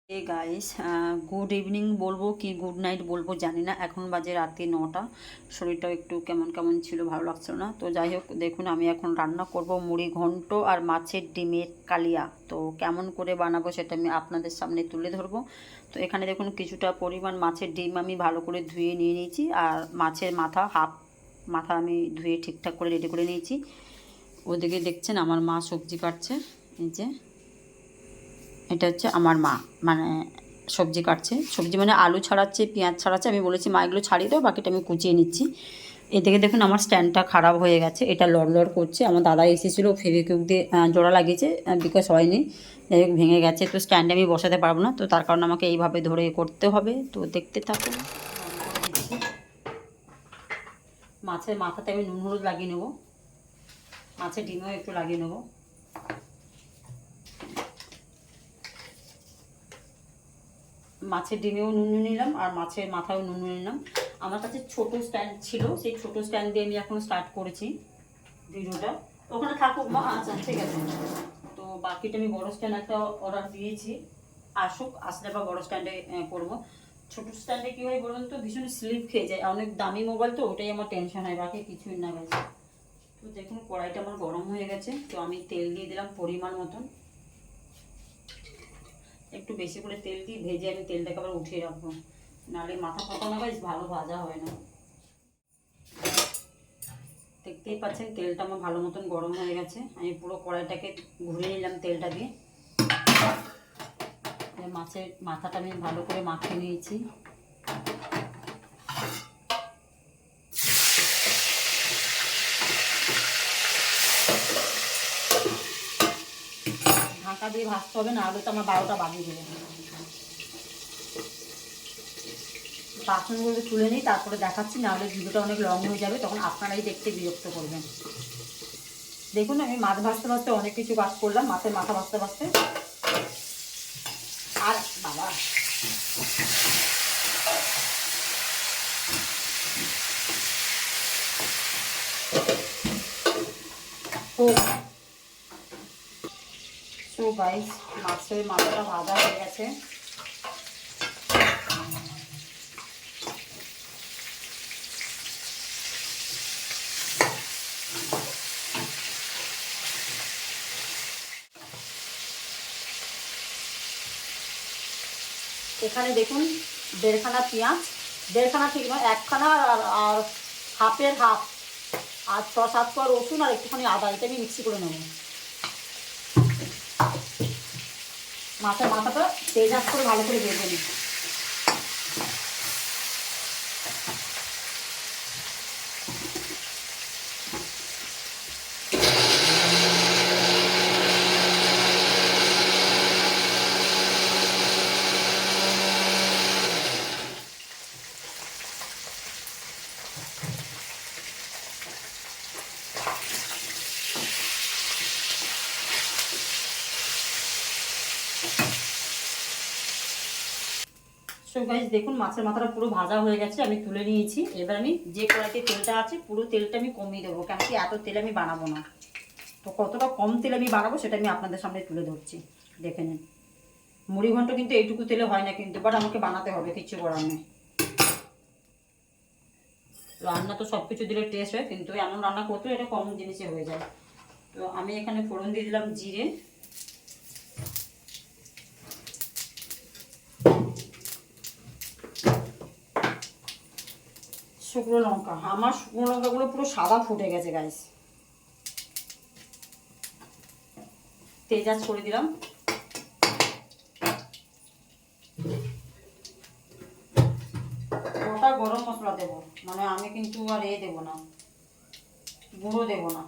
এ guys, good evening বলবো কি good night বলবো জানি না। এখন বাজে রাতে 9টা। শরীরটাও একটু কেমন কেমন ছিল, ভালো লাগছিল না। তো যাই হোক, দেখুন আমি এখন রান্না করব মুড়ি ঘন্ট আর মাছের ডিমের কালিয়া। তো কেমন করে বানাবো সেটা আমি আপনাদের সামনে তুলে ধরবো। তো এখানে দেখুন কিছুটা পরিমাণ মাছের ডিম আমি ভালো করে ধুয়ে নিয়ে নিয়েছি, আর মাছের মাথা মাথা আমি ধুয়ে ঠিকঠাক করে রেডি করে নিয়েছি। ওদিকে দেখছেন আমার মা সবজি কাটছে। এই যে এটা হচ্ছে আমার মা, মানে সবজি কাটছে। সবজি মানে আলু ছাড়াচ্ছে, পেঁয়াজ ছাড়াচ্ছে। আমি বলেছি মা এগুলো ছাড়িয়ে দাও, বাকিটা আমি কুচিয়ে নিচ্ছি। এদিকে দেখুন আমার স্ট্যান্ডটা খারাপ হয়ে গেছে, এটা লড় করছে। আমার দাদা এসেছিলো, ফেভিকুইক দিয়ে জোড়া লাগিয়েছে, বিকজ হয়নি। যাই হোক ভেঙে গেছে, তো স্ট্যান্ডে আমি বসাতে পারবো না, তো তার কারণে আমাকে এইভাবে ধরে করতে হবে। তো দেখতে থাকুন। মাছের মাথাতে আমি নুন হলুদ লাগিয়ে নেবো, মাছের ডিমেও একটু লাগিয়ে নেবো। মাছের ডিমেও নুন নিলাম আর মাছের মাথায়ও নুন নিলাম। আমার কাছে ছোট স্ট্যান্ড ছিল, সেই ছোট স্ট্যান্ড দিয়ে আমি এখন স্টার্ট করেছি ভিডিওটা। ওখানে থাকুক মা, আচ্ছা ঠিক আছে। তো বাকিটা আমি বড় স্ট্যান্ড একটা অর্ডার দিয়েছি, আসলে বা বড় স্ট্যান্ডে করবো। ছোট স্ট্যান্ডে কী হয় বলুন তো, ভীষণ স্লিপ খেয়ে যায়, অনেক দামি মোবাইল তো, ওটাই আমার টেনশন হয়, বাকি কিছুই না গেছে। তো দেখুন কড়াইটা আমার গরম হয়ে গেছে, তো আমি তেল দিয়ে দিলাম পরিমাণ মতন। একটু বেশি করে তেল দিয়ে ভেজে আমি তেলটাকে আবার উঠিয়ে রাখবো, নাহলে মাথা ফাটা না গাইস, ভালো ভাজা হয় না। দেখতেই পাচ্ছেন তেলটা আমার ভালো মতন গরম হয়ে গেছে। আমি পুরো কড়াইটাকে ঘুরিয়ে নিলাম তেলটা দিয়ে। মাছের মাথাটা আমি ভালো করে মাখিয়ে নিয়েছি। ঢাকা দিয়ে ভাজতে হবে, না হলে তো আমার 12টা বাজিয়ে দেবে। বাসনগুলো তুলে নিই, তারপরে দেখাচ্ছি, না হলে ভিডিওটা অনেক লং হয়ে যাবে, তখন আপনারাই দেখতে বিরক্ত করবেন। দেখুন আমি মাছ ভাজতে ভাজতে অনেক কিছু কাজ করলাম, মাছের মাথা ভাজতে ভাজতে। আর বাবা, ও সো গাইস, মাছের মাথাটা ভাজা হয়ে গেছে। এখানে দেখুন দেড়খানা পেঁয়াজ, দেড়খানা ঠিক নয়, একখানা, আর হাফের হাফ, আর 6-7 কোয়া রসুন আর একটুখানি আদা, এটা আমি মিক্সি করে নেব। মাছের মাথাটা তেজ আঁচ করে ভালো করে ভেজে নিই। সো গাইস দেখুন মাছের মাথাটা পুরো ভাজা হয়ে গেছে, আমি তুলে নিয়েছি। এবার আমি যে কড়াইতে তেলটা আছে পুরো তেলটা আমি কমিয়ে দেবো, কেন কি এত তেল আমি বানাবো না। তো কতটা কম তেল আমি বানাবো সেটা আমি আপনাদের সামনে তুলে ধরছি, দেখে নিন। মুড়ি ঘন্ট কিন্তু এইটুকু তেলে হয় না কিন্তু, বাট আমাকে বানাতে হবে, কিচ্ছু করার নেই। রান্না তো সব কিছু দিলে টেস্ট হয়, কিন্তু এমন রান্না করতে এটা কম জিনিসে হয়ে যায়। তো আমি এখানে ফোড়ন দিয়ে দিলাম জিরে, শুকনো লঙ্কা। আমার শুকনো লঙ্কাগুলো পুরো সাদা ফুটে গেছে গাইস। তেজাজ করে দিলাম। গোটা গরম মশলা দেবো, মানে আমি কিন্তু আর দেবো না, গুঁড়ো দেবো না,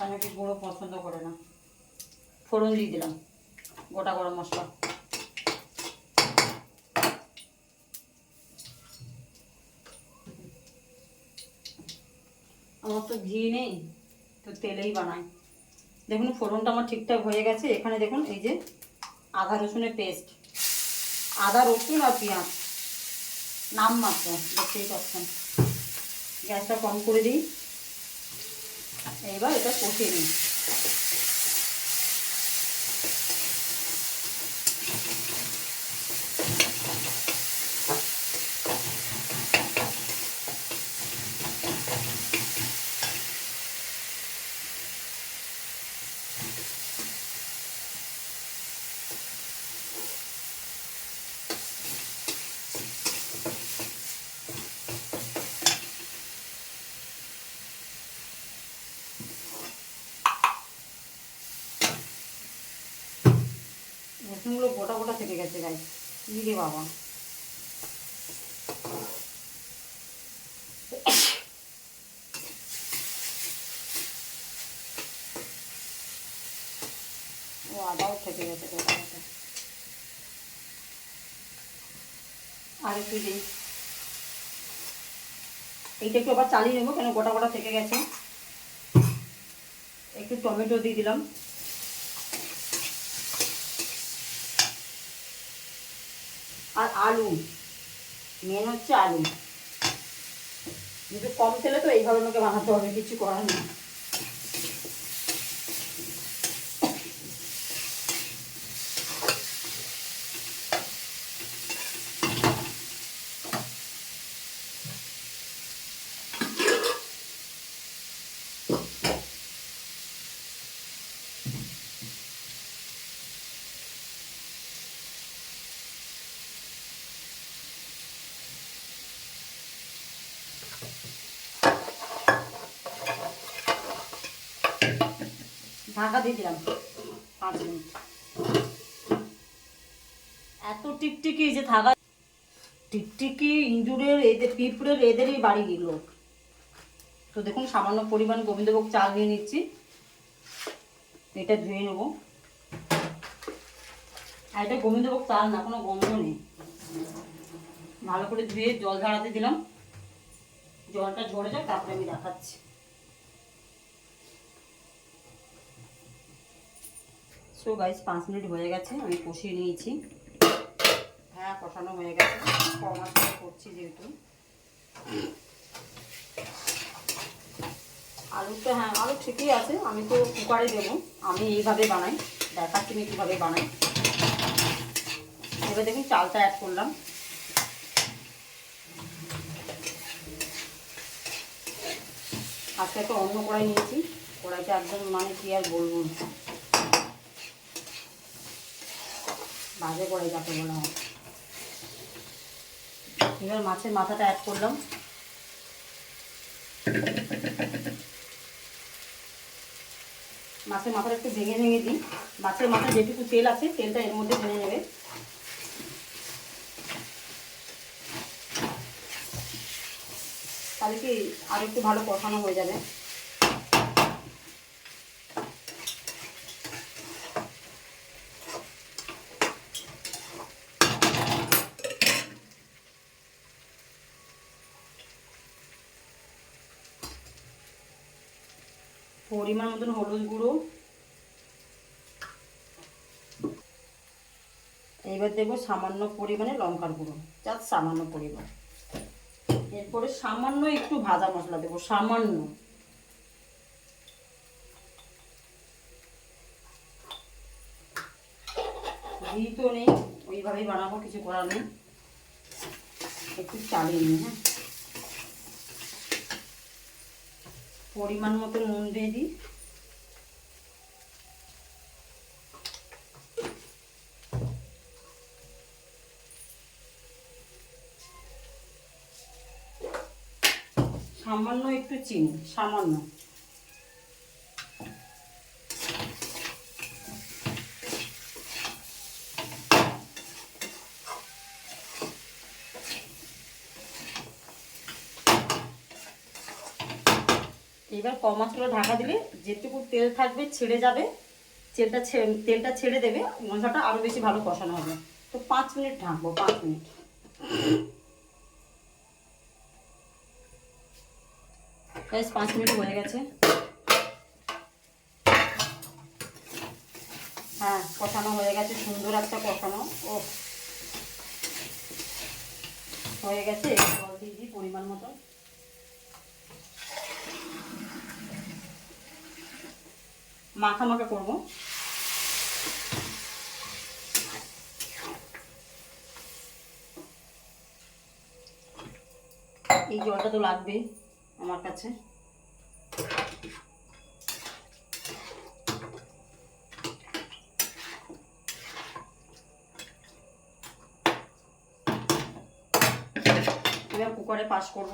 আমি কি গুঁড়ো পছন্দ করে না। ফোড়ন দিয়ে দিলাম গোটা গরম মশলা। আমার তো ঘি নেই, তো তেলেই বানাই। দেখুন ফোড়নটা আমার ঠিকঠাক হয়ে গেছে। এখানে দেখুন এই যে আদা রসুনের পেস্ট, আদা রসুন আর পেঁয়াজ নামমাত্র, দেখতেই পাচ্ছেন। গ্যাসটা কম করে দিই, এইবার এটা কষিয়ে নিই। রসুনগুলো গোটা গোটা থেকে গেছে গাইস, কি রে বাবা। ও আদাও থেকে গেছে গোটা গোটা। আর একটু দিই, এইটা একটু আবার চালিয়ে নেবো কেন গোটা গোটা থেকে গেছে। একটু টমেটো দিয়ে দিলাম, আর আলু, মেন হচ্ছে আলু। যেহেতু কম তেলে তো এইভাবে আমাকে বানাতে হবে, কিছু করার নেই। ঢাকা দিয়ে দিলাম 5 মিনিট। এত টিকটিকি যে থাকা, টিকটিকি ইঁদুরের এদের পিঁপড়ের এদেরই বাড়ি দিল। তো দেখুন সামান্য পরিমাণ গোবিন্দভোগ চাল নিয়ে নিচ্ছি, এটা ধুয়ে নেব। আর এটা গোবিন্দভোগ চাল না, কোনো গন্ধ নেই। ভালো করে ধুয়ে জল ঝরাতে দিলাম, জলটা ঝরে যাক তারপরে আমি দেখাচ্ছি। সো গাইস 5 মিনিট হয়ে গেছে, আমি কষিয়ে নিয়েছি। হ্যাঁ কষানো হয়ে গেছে, কম আঁচে করছি যেহেতু। আলুটা, হ্যাঁ আলু ঠিকই আছে, আমি তো কুকারে দেবো। আমি এইভাবে বানাই, দেখাচ্ছি আমি কীভাবে বানাই। এবার দেখুন চালটা অ্যাড করলাম। আজকে একটা অন্য কড়াই নিয়েছি, কড়াইটা একদম মানে কি আর বলবো, বাজে কড়াই যাকে বলা হয়। এবার মাছের মাথাটা অ্যাড করলাম। মাছের মাথাটা একটু ভেঙে ভেঙে দিই, মাছের মাথায় যেটুকু তেল আছে তেলটা এর মধ্যে ভেঙে নেবে। তাহলে কি আর একটু ভালো কষানো হয়ে যাবে। পরিমাণ মতন হলুদ গুঁড়ো, এইবার দেবো সামান্য পরিমাণে লঙ্কার গুঁড়ো, জাস্ট সামান্য পরিমাণ। এরপরে সামান্য একটু ভাজা মশলা দেবো, সামান্য। ঘি তো নেই, ওইভাবেই বানাবো, কিছু করার নেই। একটু চালিয়ে নিই। হ্যাঁ পরিমাণ মতো নুন দিয়ে দিই। সামান্য একটু চিনি, সামান্য। এবার কম আঁচে ঢাকা দিলে যেটুকু তেল থাকবে ছেড়ে যাবে, তেলটা ছেড়ে দেবে, মশলাটা আরও বেশি ভালো কষানো হবে। তো 5 মিনিট ঢাকবো, 5 মিনিট। গাইস 5 মিনিট হয়ে গেছে। হ্যাঁ কষানো হয়ে গেছে, সুন্দর একটা কষানো ও হয়ে গেছে। জল দিয়ে দিই পরিমাণ মতো। মাখা মাখা করবো। এই জলটা তো লাগবেই আমার কাছে। এবার কুকারে পাস করব।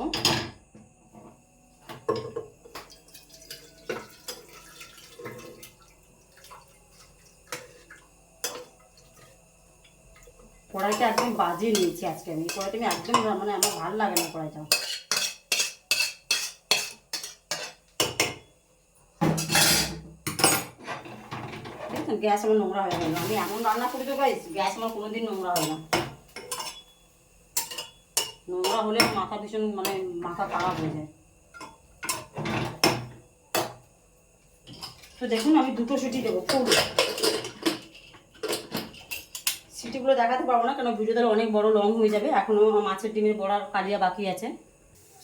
কড়াইটা একদম বাজে নিয়েছি আজকে আমি। কড়াইটা আমি একদম মানে আমার ভালো লাগে না কড়াইটা। দেখুন গ্যাস আমার নোংরা হয়ে গেল। আমি এমন রান্না করি তো গাইস, গ্যাস আমার কোনোদিন নোংরা হয় না। নোংরা হলে মাথা ভীষণ মানে মাথা খারাপ হয়ে যায়। তো দেখুন আমি 2টো সিটি দেবো ফুল। সিটিগুলো দেখাতে পারবো না, কারণ ভিডিওটা অনেক বড় লং হয়ে যাবে। এখনও মাছের ডিমের বড়ার কালিয়া বাকি আছে।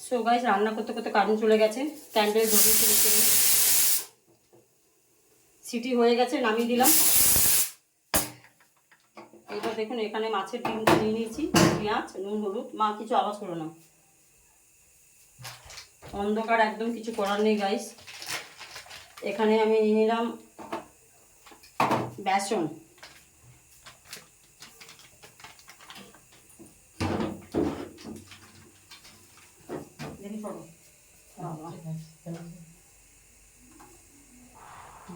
সো গাইস রান্না করতে করতে কারেন্ট চলে গেছে, ক্যান্ডেল ধরিয়ে সিটি হয়ে গেছে, নামিয়ে দিলাম। এইবার দেখুন এখানে মাছের ডিমটা নিয়ে নিয়েছি, পেঁয়াজ নুন হলুদ। মা কিছু আওয়াজ করো না, অন্ধকার একদম, কিছু করার নেই গাইস। এখানে আমি নিয়ে নিলাম বেসন,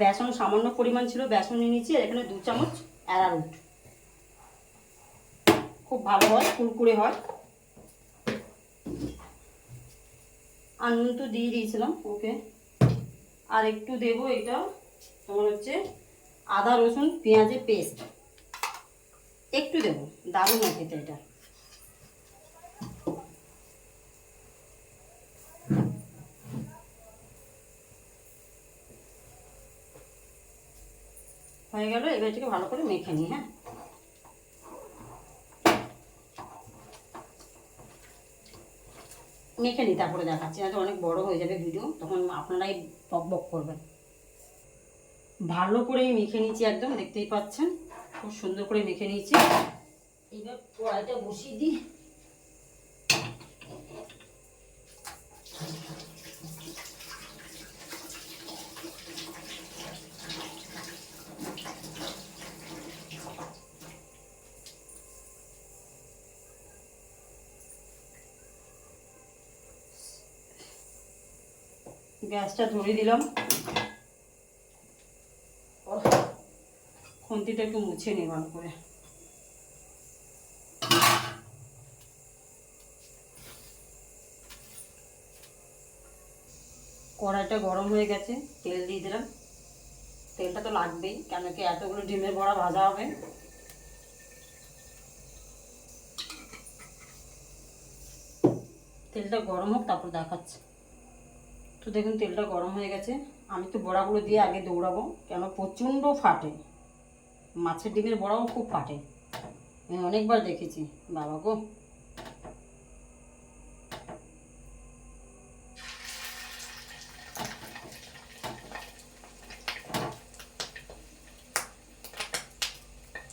বেসন সামান্য পরিমাণ ছিল, বেসন নিয়ে নিয়েছি। আর এখানে 2 চামচ অ্যারারুট, খুব ভালো হয়, কুরকুরে হয়। আর নুন তো দিয়ে দিয়েছিলাম, ওকে। আর একটু দেবো এটা তোমার হচ্ছে আদা রসুন পেঁয়াজের পেস্ট, একটু দেবো, দারুণ হয় খেতে এটা। হয়ে গেল, এবার এটাকে ভালো করে মেখে নিই। হ্যাঁ, মেখে নিই, তারপরে দেখাচ্ছি। না তো অনেক বড় হয়ে যাবে ভিডিও, তখন আপনারাই বক বক করবেন। ভালো করে মেখে নিয়েছি একদম, দেখতেই পাচ্ছেন খুব সুন্দর করে মেখে নিয়েছি। এবার কড়াইটা বসিয়ে দিই। গ্যাসটা ধরিয়ে দিলাম। খুন্তিটা একটু মুছে নিই ভালো করে। কড়াইটা গরম হয়ে গেছে, তেল দিয়ে দিলাম। তেলটা তো লাগবেই, কেন কি এতগুলো ডিমের বড়া ভাজা হবে। তেলটা গরম হোক, তারপর দেখাচ্ছি। তো দেখুন তেলটা গরম হয়ে গেছে। আমি তো বড়াগুলো দিয়ে আগে দৌড়াবো, কেন প্রচণ্ড ফাটে। মাছের ডিমের বড়াও খুব ফাটে, আমি অনেকবার দেখেছি, বাবা গো।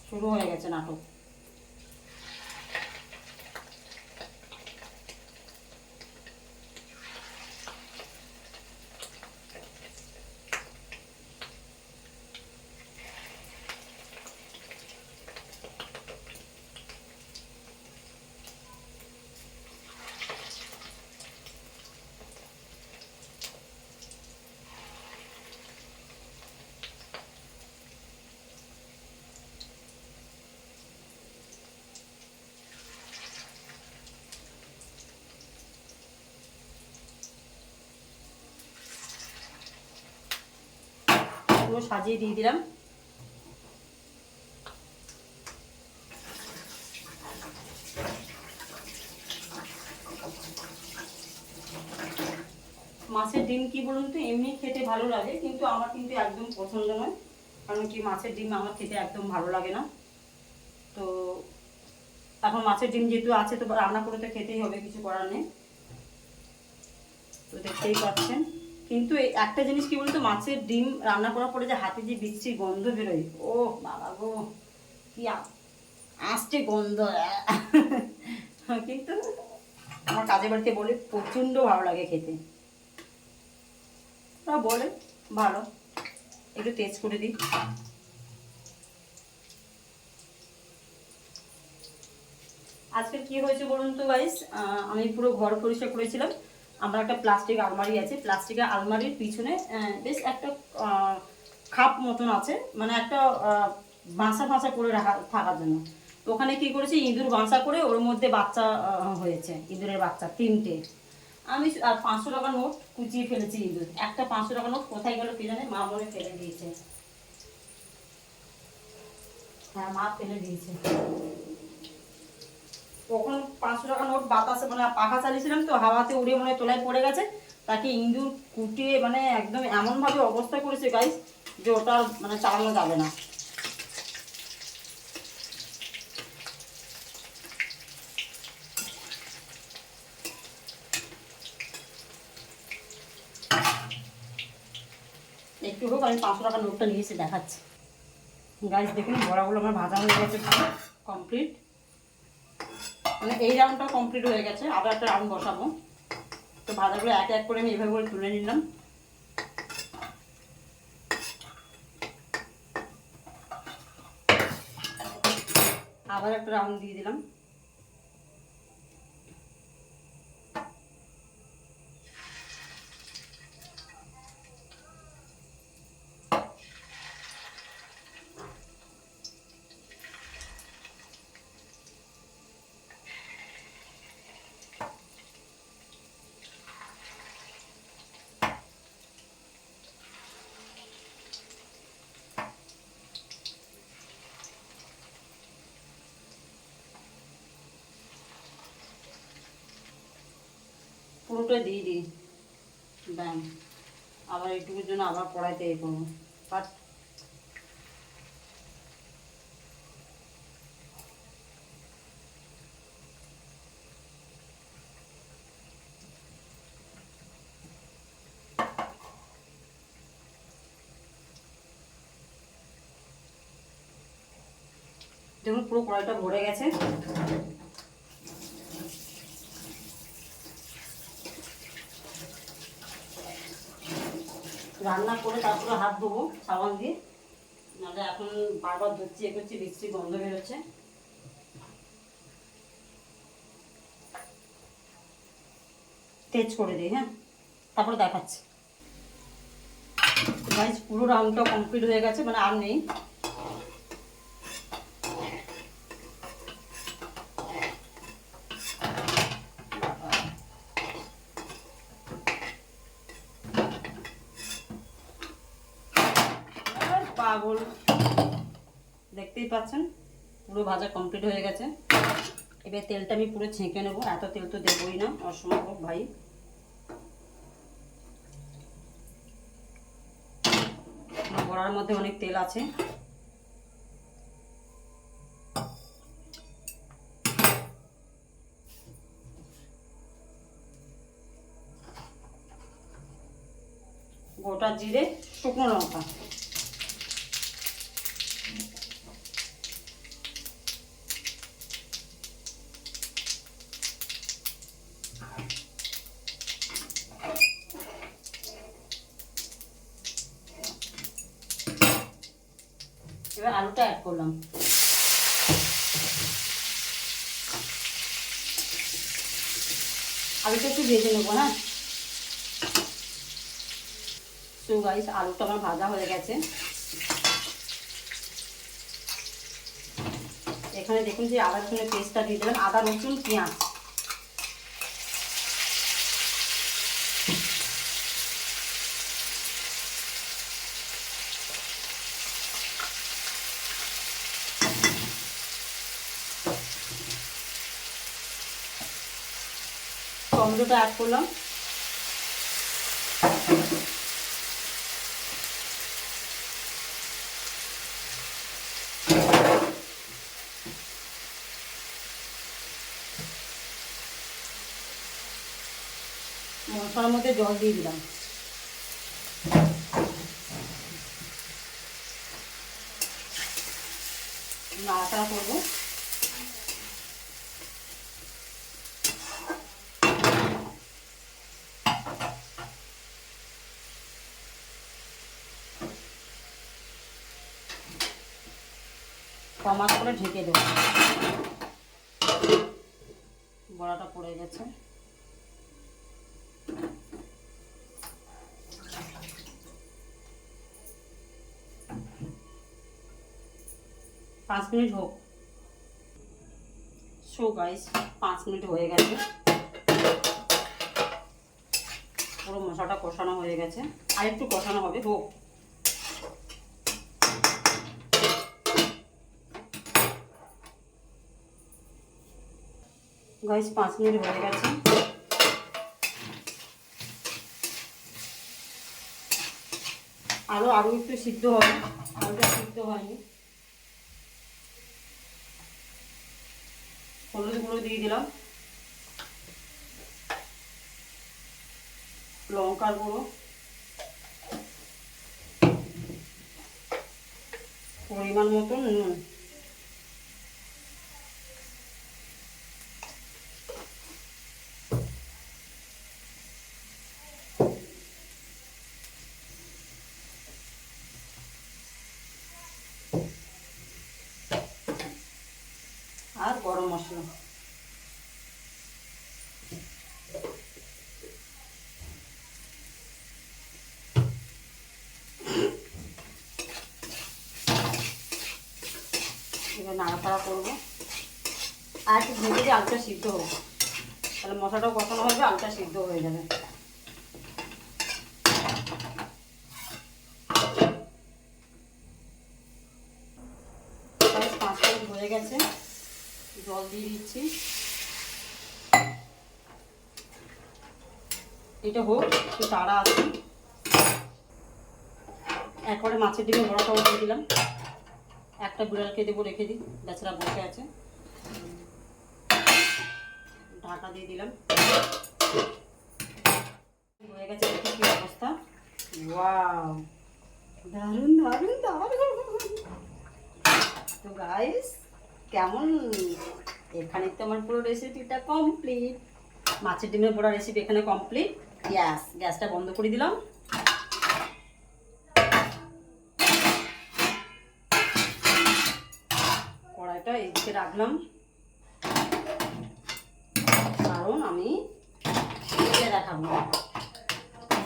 শুরু হয়ে গেছে নাটক। পুরো সাজিয়ে দিয়ে দিলাম। মাছের ডিম কি বলুন তো, এমনি খেতে ভালো লাগে, কিন্তু আমার কিন্তু একদম পছন্দ নয়। কারণ কি মাছের ডিম আমার খেতে একদম ভালো লাগে না। তো এখন মাছের ডিম যেহেতু আছে, তো রান্না করে তো খেতেই হবে, কিছু করার নেই। তো দেখতেই পাচ্ছেন। কিন্তু এই একটা জিনিস কি বলতো, মাছের ডিম রান্না করার পরে যে হাতে যে বিচ্ছিরি গন্ধ বেরোয়, ও বাবা গো, কি আসছে গন্ধ। কিন্তু আমার কাজের বাড়িতে বলে প্রচণ্ড ভালো লাগে খেতে, ওরা বলে ভালো। একটু টেস্ট করে দিই। আজকে কি হয়েছে বলুন তো গাইস, আমি পুরো ঘর পরিষ্কার করেছিলাম। আমার একটা প্লাস্টিক আলমারি আছে, প্লাস্টিকের আলমারির পিছনে বেশ একটা খাপ মতন আছে, মানে একটা বাসা ফাঁসা করে রাখা থাকার জন্য। তো ওখানে কী করেছি, ইঁদুর বাসা করে ওর মধ্যে বাচ্চা হয়েছে, ইঁদুরের বাচ্চা 3টে। আমি আর 500 টাকা নোট কুচিয়ে ফেলেছি ইঁদুর। একটা 500 টাকা নোট কোথায় গেল কে জানে, মা মনে ফেলে দিয়েছে। হ্যাঁ, মা ফেলে দিয়েছে। তখন 500 টাকা নোট বাতাসে মানে পাখা চালিয়েছিলাম তো, হাওয়াতে উড়ে মনে তোলায় পড়ে গেছে। তাকে ইঁদুর কুটিয়ে মানে একদম এমনভাবে অবস্থা করেছে গাইস যে ওটা মানে চালানো যাবে না। একটু হোক আমি 500 টাকা নোটটা নিয়েছি, দেখাচ্ছি গাইস। দেখুন বড়াগুলো আমার ভাজা হয়ে গেছে কমপ্লিট, মানে এই রাউন্ডটা কমপ্লিট হয়ে গেছে। আবার একটা রাউন্ড বসাবো। তো ভাজাগুলো এক এক করে আমি এভাবে করে তুলে নিলাম। আবার একটা রাউন্ড দিয়ে দিলাম। পুরোটা দিয়ে দিই ব্যাং। আবার একটুকুর জন্য আবার কড়াইতে এ করবো। বাট দেখুন পুরো কড়াইটা ভরে গেছে। রান্না করে তারপরে হাত ধোবো সাবান দিয়ে, নাহলে এখন বারবার ধুচ্ছি এ করছি, বিশ্রী গন্ধ বেরোচ্ছে। তেজ করে দিই, হ্যাঁ তারপরে দেখাচ্ছি। গাইস পুরো রাউন্ডটা কমপ্লিট হয়ে গেছে, মানে আর নেই। পাগল, দেখতেই পাচ্ছেন পুরো ভাজা কমপ্লিট হয়ে গেছে। এবার তেলটা আমি পুরো ছেঁকে নেবো, এত তেল তো দেবই না, অসম্ভব ভাই। বড়ার মধ্যে অনেক তেল আছে। গোটা জিরে, শুকনো লঙ্কা, এবার আলুটা অ্যাড করলাম। আলুটা একটু ভেজে নেবো, হ্যাঁ। তো গাইস আলুটা আমার ভাজা হয়ে গেছে। এখানে দেখুন যে আদা রসুনের পেস্টটা দিয়ে দিলাম, আদা রসুন পেঁয়াজ। টমেটোটা অ্যাড করলাম। মশলার মধ্যে জল দিয়ে দিলাম। নাড়াচাড়া করবো। কম আঁচ করে ঢেকে দেবো। বড়াটা পড়ে গেছে। পাঁচ মিনিট হোক। সো গাইস 5 মিনিট হয়ে গেছে, পুরো মশলাটা কষানো হয়ে গেছে, আর একটু কষানো হবে। হোক। গাইস 5 মিনিট হয়ে গেছে। আরও একটু সিদ্ধ হবে, আলুটা সিদ্ধ হয়নি। হলুদ গুঁড়ো দিয়ে দিলাম, লঙ্কার গুঁড়ো, পরিমাণ মতন নুন, আর গরম মশলা। এবার নাড়াচাড়া করবো, আর একটু ভেজে দিয়ে আলুটা সিদ্ধ হবে, তাহলে মশলাটাও কষানো হবে, আলুটা সিদ্ধ হয়ে যাবে। 5 মিনিট হয়ে গেছে, জল দিয়ে দিচ্ছি। এটা হোক, একটু তাড়া আছে। একবারে মাছের ডিমে বড়াটাও দিয়ে দিলাম, একটা বিড়ালকে দেবো, রেখে দিই, বেচারা বসে আছে। ঢাকা দিয়ে দিলাম। হয়ে গেছে, দেখি কি অবস্থা। ওয়াও, দারুণ দারুণ দারুণ। তো গাইস কেমন, এখানে তো আমার পুরো রেসিপিটা কমপ্লিট। মাছের ডিমের পোড়া রেসিপি এখানে কমপ্লিট। গ্যাসটা বন্ধ করে দিলাম। কড়াইটা এইদিকে রাখলাম, কারণ আমি দেখাবো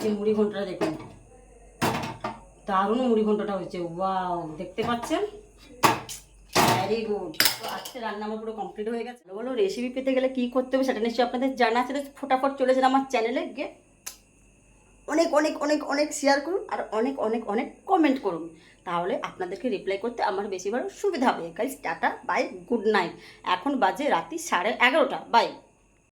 যে মুড়ি ঘন্টটা দেখুন, দারুণ মুড়ি ঘন্টটা হয়েছে। ওয়াও, দেখতে পাচ্ছেন, ভেরি গুড। তো আজকে রান্না আমার পুরো কমপ্লিট হয়ে গেছে। বলো রেসিপি পেতে গেলে কী করতে হবে সেটা নিশ্চয়ই আপনাদের জানা আছে। ফটাফট চলে যান আমার চ্যানেলে গিয়ে অনেক অনেক অনেক অনেক শেয়ার করুন, আর অনেক অনেক অনেক কমেন্ট করুন, তাহলে আপনাদেরকে রিপ্লাই করতে আমার বেশি বড় সুবিধা হবে। Guys tata, bye, good night. এখন বাজে রাত্রি 11:30। বাই।